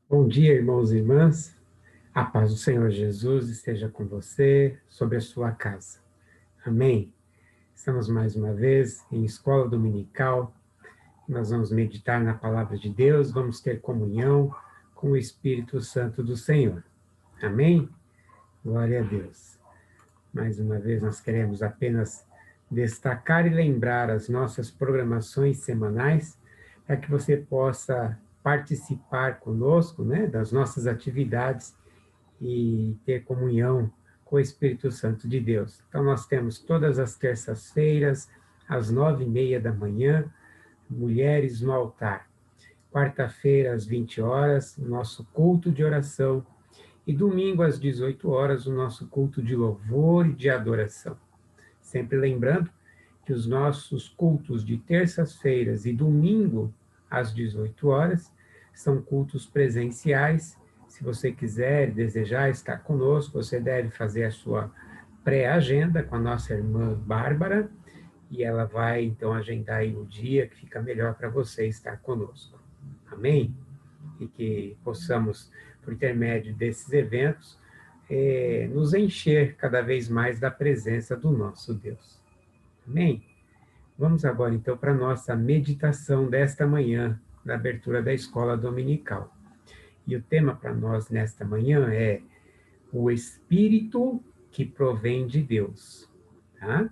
Bom dia, irmãos e irmãs. A paz do Senhor Jesus esteja com você, sobre a sua casa. Amém. Estamos mais uma vez em escola dominical. Nós vamos meditar na palavra de Deus, vamos ter comunhão com o Espírito Santo do Senhor. Amém? Glória a Deus. Mais uma vez nós queremos apenas destacar e lembrar as nossas programações semanais para que você possa participar conosco, né, das nossas atividades e ter comunhão com o Espírito Santo de Deus. Então, nós temos todas as terças-feiras, às 9h30 da manhã, Mulheres no Altar. Quarta-feira, às 20 horas, o nosso culto de oração. E domingo, às 18 horas, o nosso culto de louvor e de adoração. Sempre lembrando que os nossos cultos de terças-feiras e domingo, às 18 horas, são cultos presenciais. Se você quiser, desejar estar conosco, você deve fazer a sua pré-agenda com a nossa irmã Bárbara, e ela vai, então, agendar aí o dia que fica melhor para você estar conosco. Amém? E que possamos, por intermédio desses eventos, nos encher cada vez mais da presença do nosso Deus. Amém? Vamos agora, então, para a nossa meditação desta manhã, da abertura da escola dominical. E o tema para nós nesta manhã é o Espírito que provém de Deus. Tá?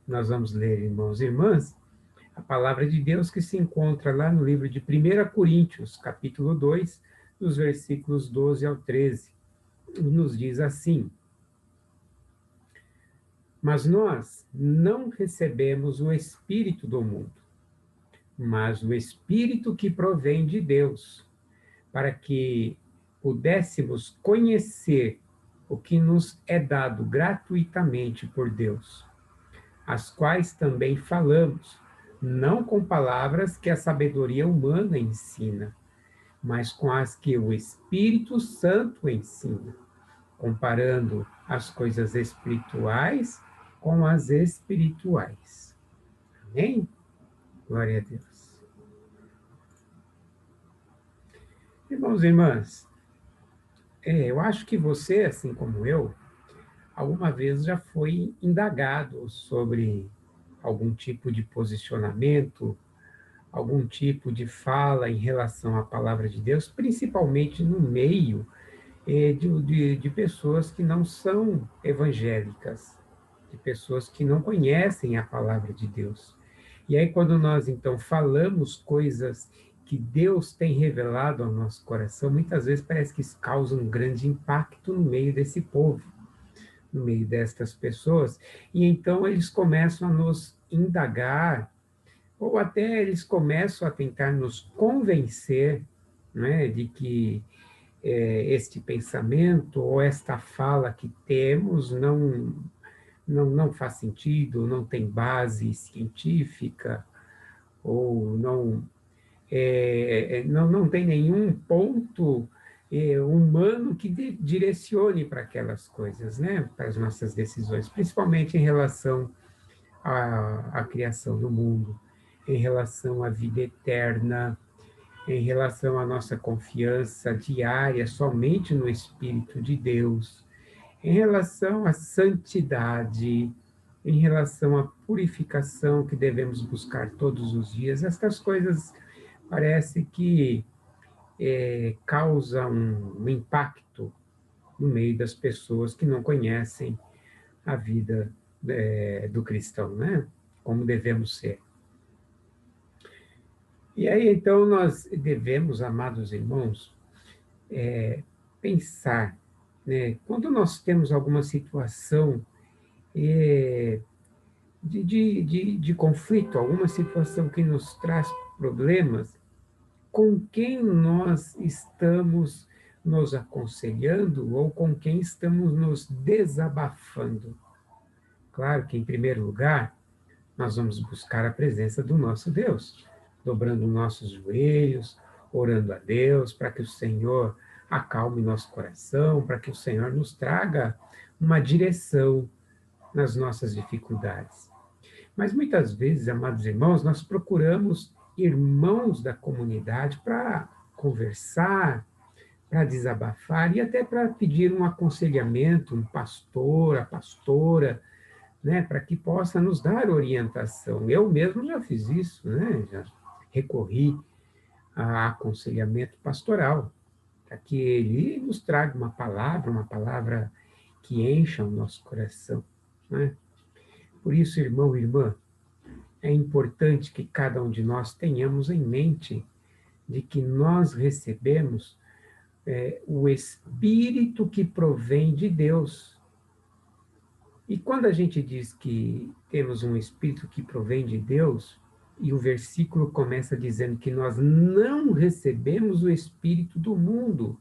Nós vamos ler, irmãos e irmãs, a palavra de Deus que se encontra lá no livro de 1 Coríntios, capítulo 2, dos versículos 12 ao 13. Nos diz assim: Mas nós não recebemos o Espírito do mundo, mas o Espírito que provém de Deus, para que pudéssemos conhecer o que nos é dado gratuitamente por Deus, as quais também falamos, não com palavras que a sabedoria humana ensina, mas com as que o Espírito Santo ensina, comparando as coisas espirituais com as espirituais. Amém? Glória a Deus. Irmãos e irmãs, eu acho que você, assim como eu, alguma vez já foi indagado sobre algum tipo de posicionamento, algum tipo de fala em relação à palavra de Deus, principalmente no meio de pessoas que não são evangélicas, de pessoas que não conhecem a palavra de Deus. E aí, quando nós, então, falamos coisas que Deus tem revelado ao nosso coração, muitas vezes parece que isso causa um grande impacto no meio desse povo, no meio destas pessoas, e então eles começam a nos indagar, ou até eles começam a tentar nos convencer, né, de que este pensamento ou esta fala que temos não faz sentido, não tem base científica, ou não tem nenhum ponto humano que direcione para aquelas coisas, né? Para as nossas decisões, principalmente em relação à criação do mundo, em relação à vida eterna, em relação à nossa confiança diária somente no Espírito de Deus, em relação à santidade, em relação à purificação que devemos buscar todos os dias. Estas coisas parece que causam um impacto no meio das pessoas que não conhecem a vida do cristão, né? Como devemos ser. E aí, então, nós devemos, amados irmãos, pensar, né? Quando nós temos alguma situação de conflito, alguma situação que nos traz problemas, com quem nós estamos nos aconselhando ou com quem estamos nos desabafando? Claro que, em primeiro lugar, nós vamos buscar a presença do nosso Deus, dobrando nossos joelhos, orando a Deus para que o Senhor acalme nosso coração, para que o Senhor nos traga uma direção nas nossas dificuldades. Mas muitas vezes, amados irmãos, nós procuramos irmãos da comunidade para conversar, para desabafar e até para pedir um aconselhamento, um pastor, a pastora, né, para que possa nos dar orientação. Eu mesmo já fiz isso, né, já recorri a aconselhamento pastoral, para que ele nos traga uma palavra que encha o nosso coração, né? Por isso, irmão e irmã, é importante que cada um de nós tenhamos em mente de que nós recebemos o Espírito que provém de Deus. E quando a gente diz que temos um Espírito que provém de Deus, e o versículo começa dizendo que nós não recebemos o Espírito do mundo.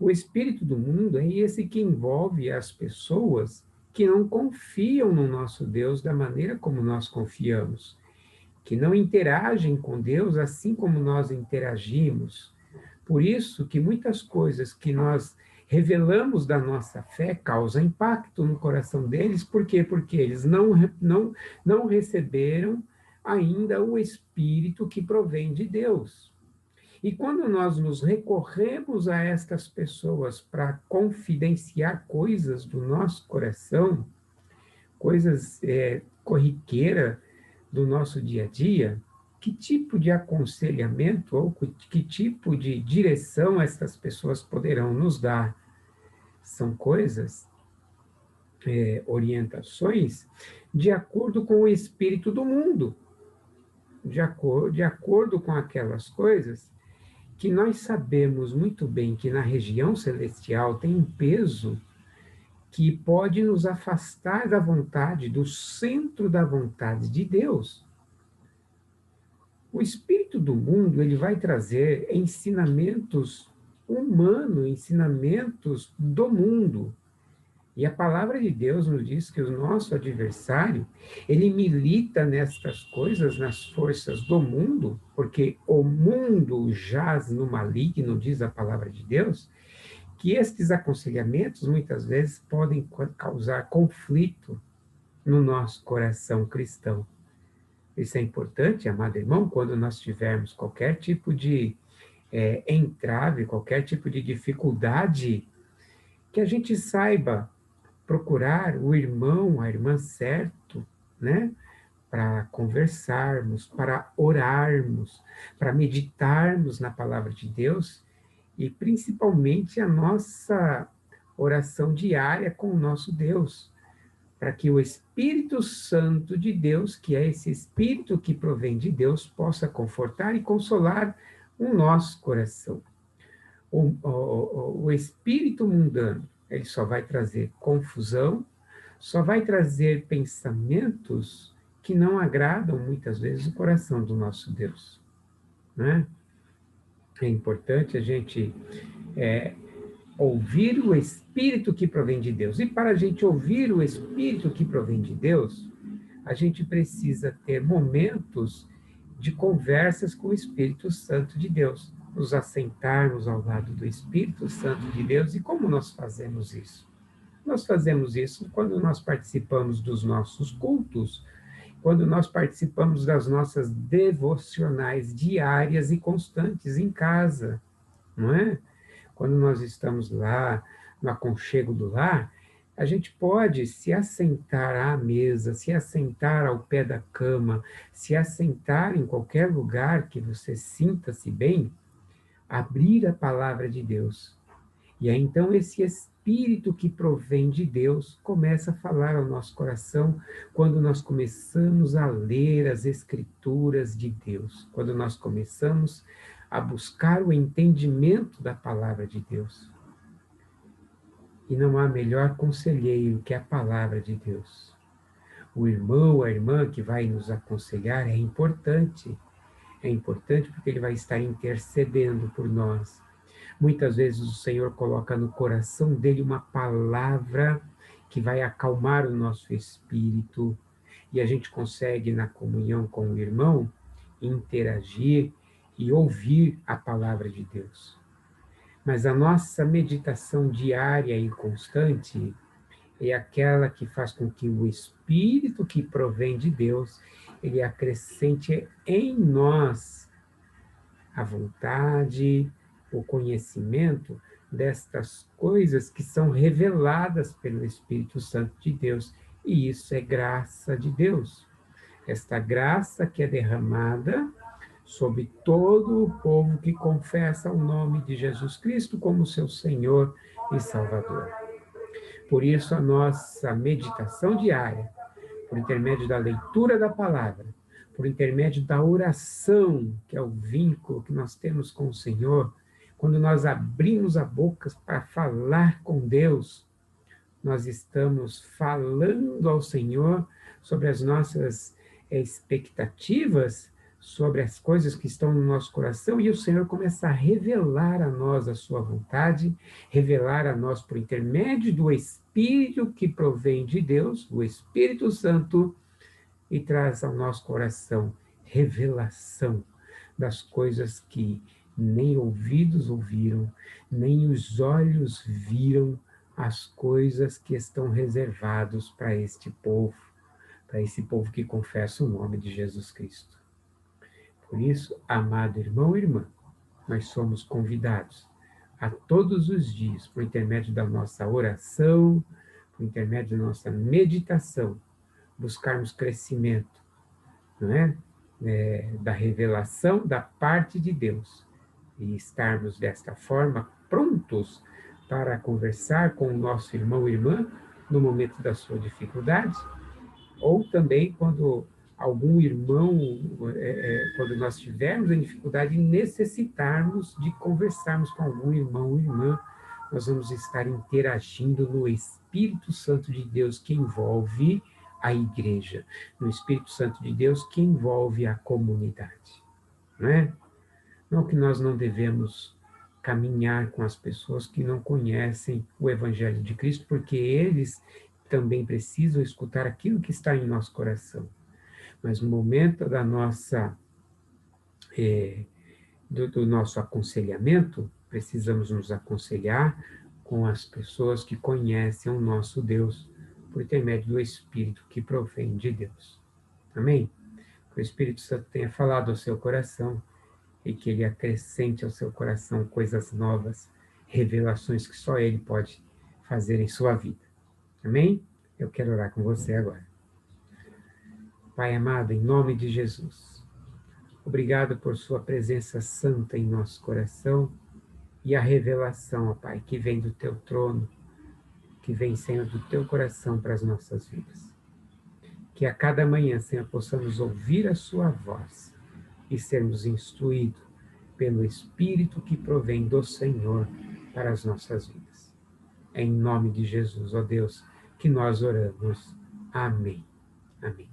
O Espírito do mundo é esse que envolve as pessoas que não confiam no nosso Deus da maneira como nós confiamos, que não interagem com Deus assim como nós interagimos. Por isso que muitas coisas que nós revelamos da nossa fé causam impacto no coração deles. Por quê? Porque eles não receberam ainda o Espírito que provém de Deus. E quando nós nos recorremos a estas pessoas para confidenciar coisas do nosso coração, coisas corriqueiras do nosso dia a dia, que tipo de aconselhamento ou que tipo de direção essas pessoas poderão nos dar? São coisas, orientações, de acordo com o espírito do mundo, de acordo com aquelas coisas que nós sabemos muito bem que na região celestial tem um peso que pode nos afastar da vontade, do centro da vontade de Deus. O espírito do mundo, ele vai trazer ensinamentos humanos, ensinamentos do mundo. E a palavra de Deus nos diz que o nosso adversário, ele milita nestas coisas, nas forças do mundo, porque o mundo jaz no maligno, diz a palavra de Deus, que estes aconselhamentos muitas vezes podem causar conflito no nosso coração cristão. Isso é importante, amado irmão, quando nós tivermos qualquer tipo de entrave, qualquer tipo de dificuldade, que a gente saiba procurar o irmão, a irmã certo, né? Para conversarmos, para orarmos, para meditarmos na palavra de Deus e principalmente a nossa oração diária com o nosso Deus, para que o Espírito Santo de Deus, que é esse Espírito que provém de Deus, possa confortar e consolar o nosso coração. O espírito mundano, ele só vai trazer confusão, só vai trazer pensamentos que não agradam muitas vezes o coração do nosso Deus, né? É importante a gente ouvir o Espírito que provém de Deus. E para a gente ouvir o Espírito que provém de Deus, a gente precisa ter momentos de conversas com o Espírito Santo de Deus, nos assentarmos ao lado do Espírito Santo de Deus. E como nós fazemos isso? Nós fazemos isso quando nós participamos dos nossos cultos, quando nós participamos das nossas devocionais diárias e constantes em casa, não é? Quando nós estamos lá, no aconchego do lar, a gente pode se assentar à mesa, se assentar ao pé da cama, se assentar em qualquer lugar que você sinta-se bem, abrir a palavra de Deus. E aí então esse Espírito que provém de Deus começa a falar ao nosso coração quando nós começamos a ler as Escrituras de Deus, quando nós começamos a buscar o entendimento da palavra de Deus. E não há melhor conselheiro que a palavra de Deus. O irmão, a irmã que vai nos aconselhar é importante. É importante porque ele vai estar intercedendo por nós. Muitas vezes o Senhor coloca no coração dele uma palavra que vai acalmar o nosso espírito, e a gente consegue, na comunhão com o irmão, interagir e ouvir a palavra de Deus. Mas a nossa meditação diária e constante é aquela que faz com que o Espírito que provém de Deus, ele acrescente em nós a vontade, o conhecimento destas coisas que são reveladas pelo Espírito Santo de Deus. E isso é graça de Deus. Esta graça que é derramada sobre todo o povo que confessa o nome de Jesus Cristo como seu Senhor e Salvador. Por isso, a nossa meditação diária, por intermédio da leitura da palavra, por intermédio da oração, que é o vínculo que nós temos com o Senhor, quando nós abrimos a boca para falar com Deus, nós estamos falando ao Senhor sobre as nossas expectativas, sobre as coisas que estão no nosso coração, e o Senhor começa a revelar a nós a sua vontade, revelar a nós por intermédio do Espírito que provém de Deus, o Espírito Santo, e traz ao nosso coração revelação das coisas que nem ouvidos ouviram, nem os olhos viram, as coisas que estão reservadas para este povo, para esse povo que confessa o nome de Jesus Cristo. Por isso, amado irmão e irmã, nós somos convidados a todos os dias, por intermédio da nossa oração, por intermédio da nossa meditação, buscarmos crescimento, não é? Da revelação da parte de Deus, e estarmos desta forma prontos para conversar com o nosso irmão e irmã no momento da sua dificuldade, ou também quando algum irmão, quando nós tivermos em dificuldade e necessitarmos de conversarmos com algum irmão ou irmã, nós vamos estar interagindo no Espírito Santo de Deus que envolve a igreja, no Espírito Santo de Deus que envolve a comunidade, não é? Não que nós não devemos caminhar com as pessoas que não conhecem o Evangelho de Cristo, porque eles também precisam escutar aquilo que está em nosso coração. Mas no momento da nossa, do nosso aconselhamento, precisamos nos aconselhar com as pessoas que conhecem o nosso Deus, por intermédio do Espírito que provém de Deus. Amém? Que o Espírito Santo tenha falado ao seu coração, e que ele acrescente ao seu coração coisas novas, revelações que só ele pode fazer em sua vida. Amém? Eu quero orar com você agora. Pai amado, em nome de Jesus, obrigado por sua presença santa em nosso coração e a revelação, ó Pai, que vem do teu trono, que vem, Senhor, do teu coração para as nossas vidas. Que a cada manhã, Senhor, possamos ouvir a sua voz e sermos instruídos pelo Espírito que provém do Senhor para as nossas vidas. É em nome de Jesus, ó Deus, que nós oramos. Amém. Amém.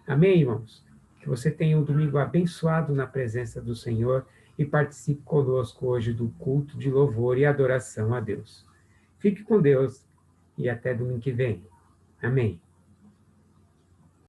Amém, irmãos? Que você tenha um domingo abençoado na presença do Senhor e participe conosco hoje do culto de louvor e adoração a Deus. Fique com Deus e até domingo que vem. Amém.